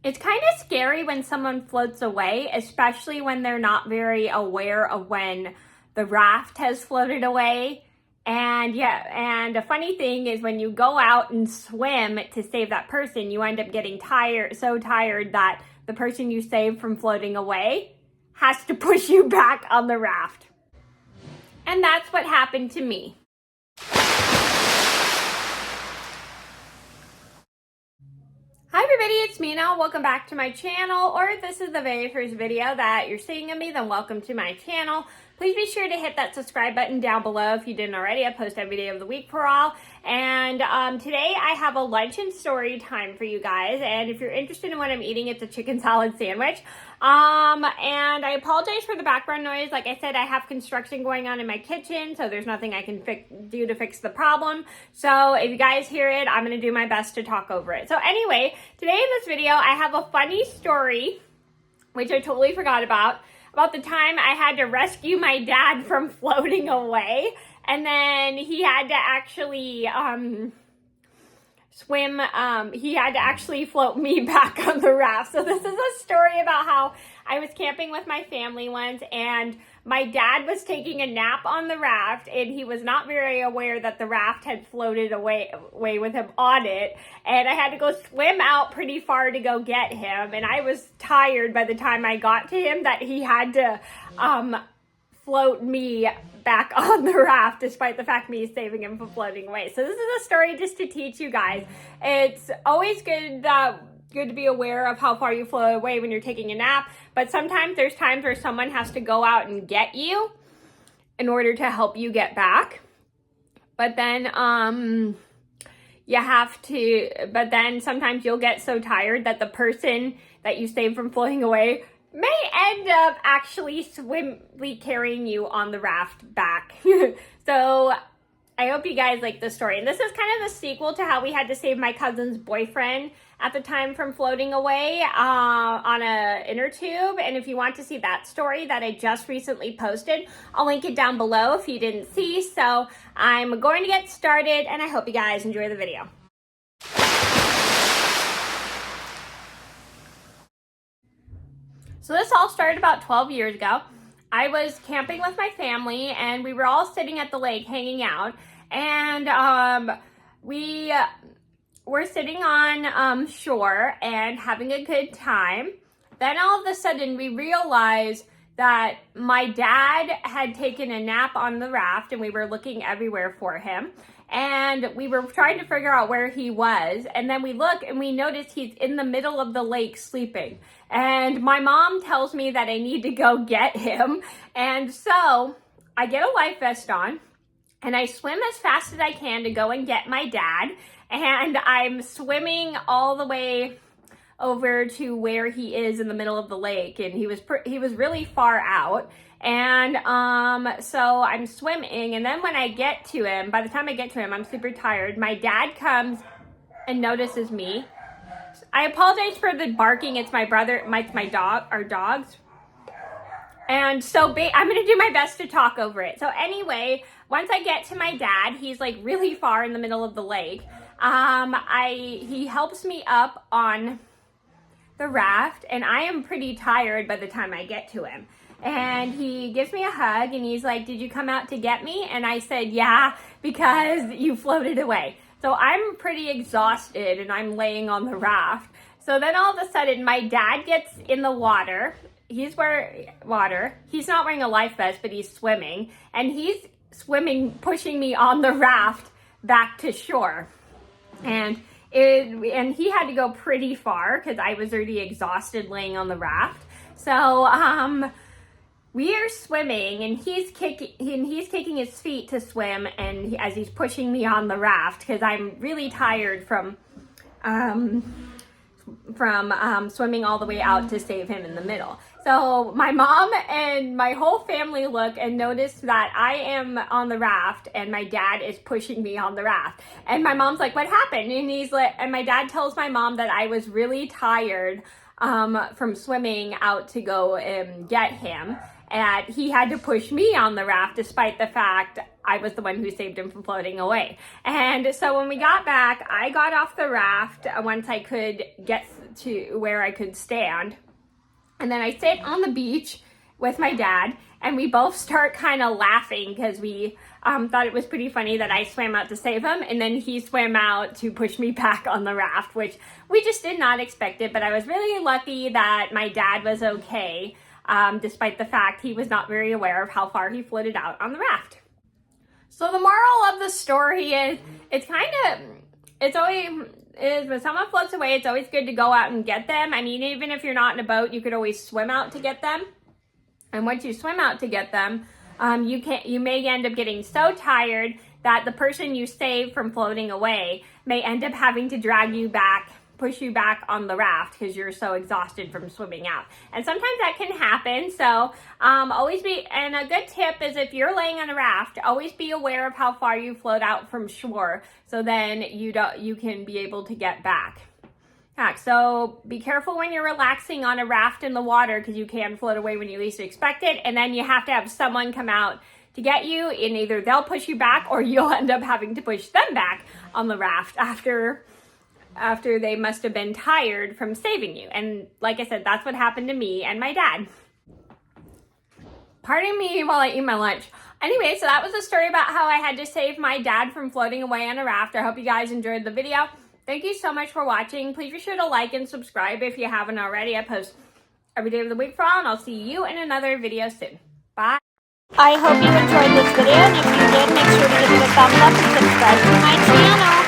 It's kind of scary when someone floats away, especially when they're not very aware of when the raft has floated away. And a funny thing is when you go out and swim to save that person, you end up getting so tired that the person you saved from floating away has to push you back on the raft. And that's what happened to me. Hi everybody, it's Mena. Welcome back to my channel, or if this is the very first video that you're seeing of me, then welcome to my channel. Please be sure to hit that subscribe button down below if you didn't already. I post every day of the week for all. And today I have a lunch and story time for you guys. And if you're interested in what I'm eating, it's a chicken salad sandwich. And I apologize for the background noise. Like I said, I have construction going on in my kitchen, so there's nothing I can do to fix the problem. So if you guys hear it, I'm going to do my best to talk over it. So anyway, today in this video, I have a funny story, which I totally forgot about the time I had to rescue my dad from floating away. And then he had to actually swim, he had to actually float me back on the raft. So this is a story about how I was camping with my family once, and my dad was taking a nap on the raft, and he was not very aware that the raft had floated away with him on it, and I had to go swim out pretty far to go get him, and I was tired by the time I got to him that he had to float me back on the raft, despite the fact me saving him from floating away. So this is a story just to teach you guys. It's always good to be aware of how far you float away when you're taking a nap, but sometimes there's times where someone has to go out and get you in order to help you get back. But then but then sometimes you'll get so tired that the person that you saved from floating away may end up actually carrying you on the raft back. So I hope you guys like this story. And this is kind of the sequel to how we had to save my cousin's boyfriend at the time from floating away on a inner tube. And if you want to see that story that I just recently posted, I'll link it down below if you didn't see. So I'm going to get started, and I hope you guys enjoy the video. So this all started about 12 years ago. I was camping with my family, and we were all sitting at the lake hanging out, and we were sitting on shore and having a good time. Then all of a sudden we realized that my dad had taken a nap on the raft, and we were looking everywhere for him. And we were trying to figure out where he was. And then we look and we notice he's in the middle of the lake sleeping. And my mom tells me that I need to go get him. And so I get a life vest on and I swim as fast as I can to go and get my dad. And I'm swimming all the way over to where he is in the middle of the lake. And he was really far out. And so I'm swimming, and then when I get to him, by the time I get to him, I'm super tired. My dad comes and notices me. I apologize for the barking. It's my brother, my dog, our dogs. And so I'm going to do my best to talk over it. So anyway, once I get to my dad, he's like really far in the middle of the lake. He helps me up on the raft, and I am pretty tired by the time I get to him. And he gives me a hug, and he's like, "Did you come out to get me?" And I said, "Yeah, because you floated away." So I'm pretty exhausted, and I'm laying on the raft. So then all of a sudden, my dad gets in the water. He's not wearing a life vest, but he's swimming. And he's swimming, pushing me on the raft back to shore. And he had to go pretty far because I was already exhausted laying on the raft. So, we are swimming, and he's kicking his feet to swim, and as he's pushing me on the raft because I'm really tired from swimming all the way out to save him in the middle. So my mom and my whole family look and notice that I am on the raft and my dad is pushing me on the raft. And my mom's like, "What happened?" And my dad tells my mom that I was really tired from swimming out to go and get him. And he had to push me on the raft despite the fact I was the one who saved him from floating away. And so when we got back, I got off the raft once I could get to where I could stand. And then I sit on the beach with my dad, and we both start kind of laughing because we thought it was pretty funny that I swam out to save him, and then he swam out to push me back on the raft, which we just did not expect it. But I was really lucky that my dad was okay, despite the fact he was not very aware of how far he floated out on the raft. So the moral of the story is, when someone floats away, it's always good to go out and get them. I mean, even if you're not in a boat, you could always swim out to get them. And once you swim out to get them, you may end up getting so tired that the person you saved from floating away may end up having to drag you back, push you back on the raft because you're so exhausted from swimming out. And sometimes that can happen. So and a good tip is, if you're laying on a raft, always be aware of how far you float out from shore, so then you can be able to get back. So be careful when you're relaxing on a raft in the water, because you can float away when you least expect it, and then you have to have someone come out to get you, and either they'll push you back or you'll end up having to push them back on the raft after they must have been tired from saving you. And like I said, that's what happened to me and my dad. Pardon me while I eat my lunch. Anyway, so that was a story about how I had to save my dad from floating away on a raft. I hope you guys enjoyed the video. Thank you so much for watching. Please be sure to like and subscribe if you haven't already. I post every day of the week for all, and I'll see you in another video soon. Bye. I hope you enjoyed this video, and if you did, make sure to give it a thumbs up and subscribe to my channel.